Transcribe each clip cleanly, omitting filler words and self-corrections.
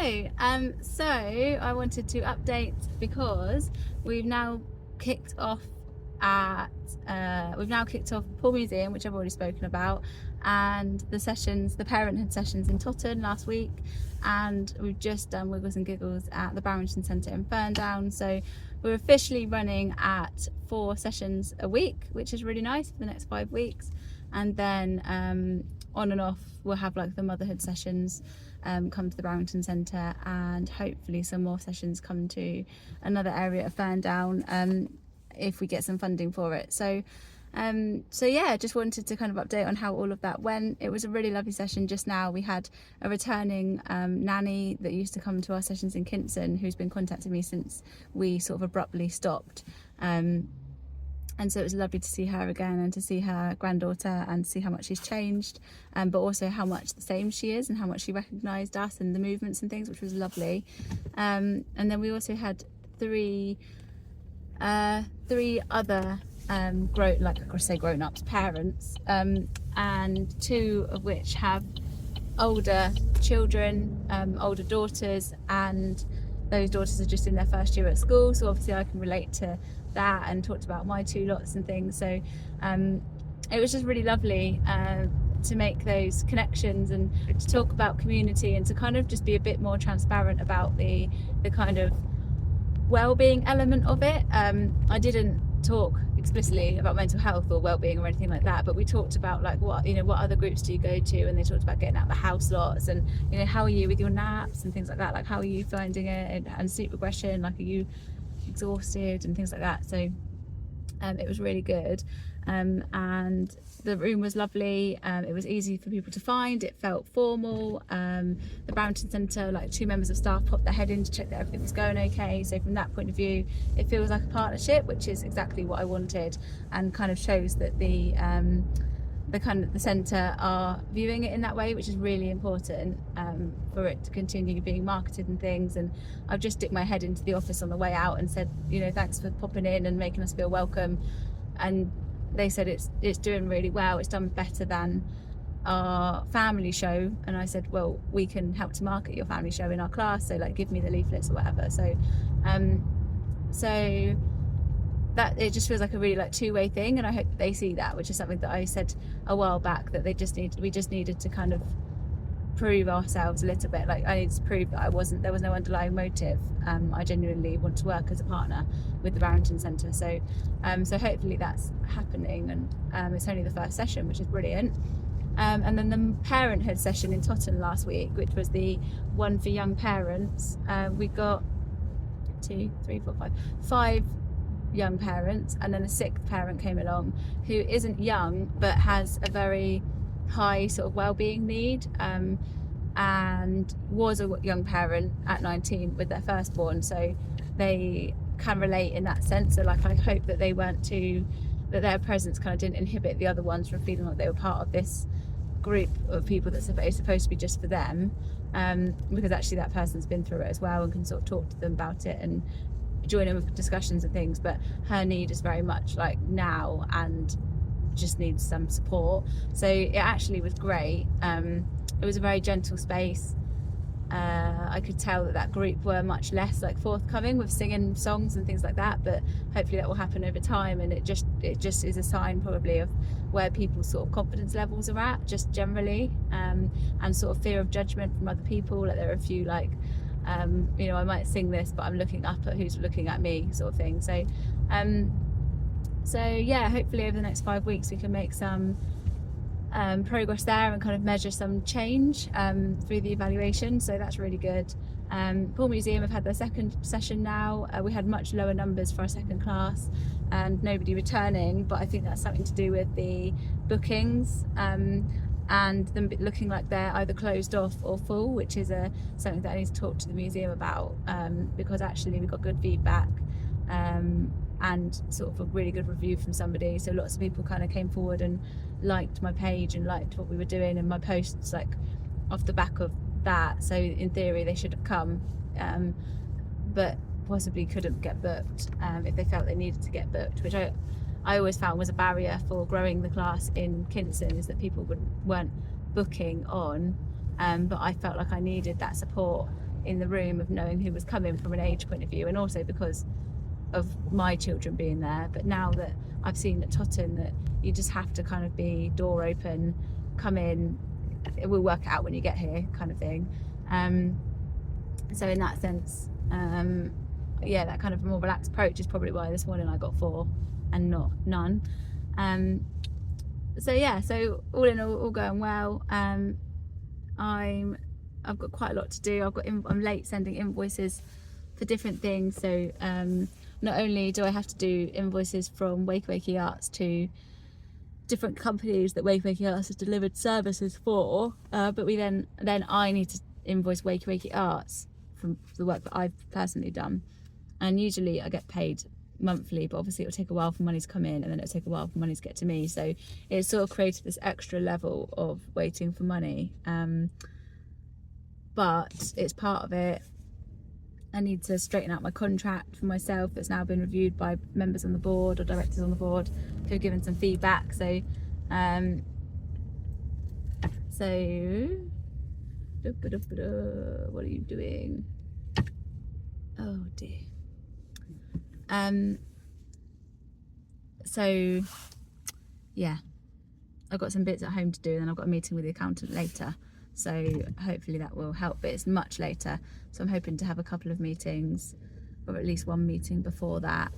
Hello. So I wanted to update because we've now kicked off Paul Museum, which I've already spoken about, and the parenthood sessions in Totton last week, and we've just done Wiggles and Giggles at the Barrington Centre in Ferndown. So we're officially running at 4 sessions a week, which is really nice for the next 5 weeks, and then on and off we'll have like the motherhood sessions come to the Barrington Centre, and hopefully some more sessions come to another area of Ferndown if we get some funding for it. So yeah, just wanted to kind of update on how all of that went. It was a really lovely session just now. We had a returning nanny that used to come to our sessions in Kinson, who's been contacting me since we sort of abruptly stopped. And so it was lovely to see her again and to see her granddaughter and see how much she's changed, but also how much the same she is and how much she recognised us and the movements and things, which was lovely. And then we also had three other grown-ups, parents, and 2 of which have older children, older daughters, and those daughters are just in their first year at school, so obviously I can relate to that and talked about my 2 lots and things. So it was just really lovely to make those connections and to talk about community and to kind of just be a bit more transparent about the kind of well-being element of it. I didn't talk explicitly about mental health or well-being or anything like that, but we talked about like what other groups do you go to, and they talked about getting out the house lots and how are you with your naps and things like that, like how are you finding it, and sleep regression, like are you exhausted and things like that. So it was really good, and the room was lovely. It was easy for people to find. It felt formal. The Barrington Centre, like 2 members of staff popped their head in to check that everything was going okay. So from that point of view, it feels like a partnership, which is exactly what I wanted, and kind of shows that the centre are viewing it in that way, which is really important for it to continue being marketed and things. And I've just stick my head into the office on the way out and said, thanks for popping in and making us feel welcome. And they said it's doing really well. It's done better than our family show. And I said, well, we can help to market your family show in our class, so like give me the leaflets or whatever. So that it just feels like a really like 2-way thing, and I hope they see that, which is something that I said a while back, that we just needed to kind of prove ourselves a little bit. Like I needed to prove that there was no underlying motive. I genuinely want to work as a partner with the Barrington Centre, so hopefully that's happening, and it's only the first session, which is brilliant. And then the parenthood session in Totton last week, which was the one for young parents, we got 5 young parents, and then a 6th parent came along who isn't young but has a very high sort of well-being need, and was a young parent at 19 with their firstborn, so they can relate in that sense. So like I hope that that their presence kind of didn't inhibit the other ones from feeling like they were part of this group of people that's supposed to be just for them, because actually that person's been through it as well and can sort of talk to them about it and join in with discussions and things. But her need is very much like now and just needs some support. So it actually was great. It was a very gentle space. I could tell that group were much less like forthcoming with singing songs and things like that, but hopefully that will happen over time, and it just is a sign probably of where people's sort of confidence levels are at just generally, and sort of fear of judgment from other people. Like there are a few like I might sing this, but I'm looking up at who's looking at me, sort of thing. So yeah, hopefully over the next 5 weeks we can make some progress there and kind of measure some change through the evaluation. So that's really good. Paul Museum have had their 2nd session now. We had much lower numbers for our 2nd class and nobody returning, but I think that's something to do with the bookings, and them looking like they're either closed off or full, which is something that I need to talk to the museum about, because actually we got good feedback and sort of a really good review from somebody. So lots of people kind of came forward and liked my page and liked what we were doing and my posts like off the back of that. So in theory they should have come, but possibly couldn't get booked if they felt they needed to get booked, which I always found was a barrier for growing the class in Kinson, is that people weren't booking on, but I felt like I needed that support in the room of knowing who was coming from an age point of view, and also because of my children being there. But now that I've seen at Totten that you just have to kind of be door open, come in, it will work out when you get here, kind of thing. So in that sense, yeah, that kind of more relaxed approach is probably why this morning I got 4 and not none. So yeah, so all in all going well. I've got quite a lot to do. I'm late sending invoices for different things. So not only do I have to do invoices from Wakey Wakey Arts to different companies that Wakey Wakey Arts has delivered services for, but then I need to invoice Wakey Wakey Arts from the work that I've personally done. And usually I get paid monthly, but obviously it'll take a while for money to come in, and then it'll take a while for money to get to me. So it's sort of created this extra level of waiting for money. But it's part of it. I need to straighten out my contract for myself. It's now been reviewed by members on the board or directors on the board who have given some feedback. So, what are you doing? Oh dear. So yeah, I've got some bits at home to do, and then I've got a meeting with the accountant later. So hopefully that will help, but it's much later. So I'm hoping to have a couple of meetings, or at least one meeting before that,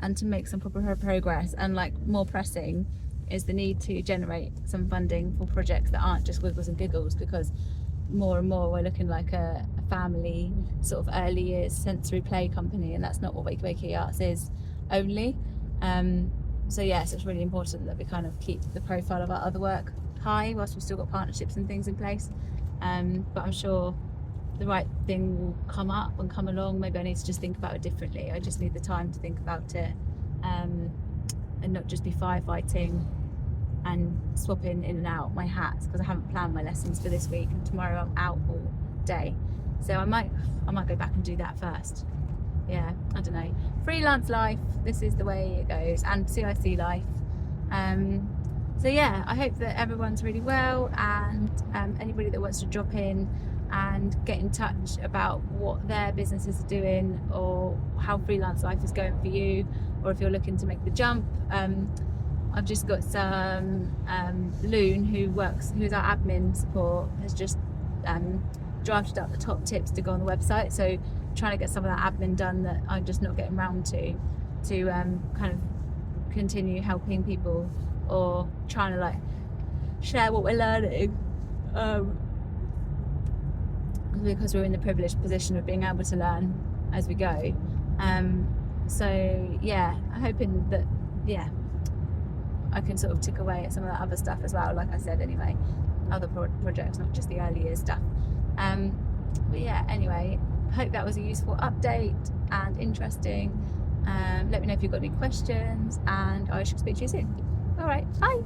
and to make some proper progress. And like more pressing is the need to generate some funding for projects that aren't just wiggles and giggles, because more and more we're looking like a family sort of early years sensory play company, and that's not what Wakey Wakey Arts is only. So yes, it's really important that we kind of keep the profile of our other work high whilst we've still got partnerships and things in place. But I'm sure the right thing will come up and come along. Maybe I need to just think about it differently. I just need the time to think about it, and not just be firefighting and swapping in and out my hats, because I haven't planned my lessons for this week, and tomorrow I'm out all day. So I might go back and do that first. Yeah, I don't know. Freelance life, this is the way it goes, and CIC life. So yeah, I hope that everyone's really well, and anybody that wants to drop in and get in touch about what their businesses are doing, or how freelance life is going for you, or if you're looking to make the jump. I've just got some Loon, who's our admin support, has just drafted up the top tips to go on the website. So trying to get some of that admin done that I'm just not getting round to kind of continue helping people, or trying to like share what we're learning, because we're in the privileged position of being able to learn as we go. So yeah, I'm hoping that I can sort of tick away at some of that other stuff as well, like I said anyway, other projects, not just the early years stuff. But yeah, anyway, hope that was a useful update and interesting. Let me know if you've got any questions, and I shall speak to you soon. All right, bye.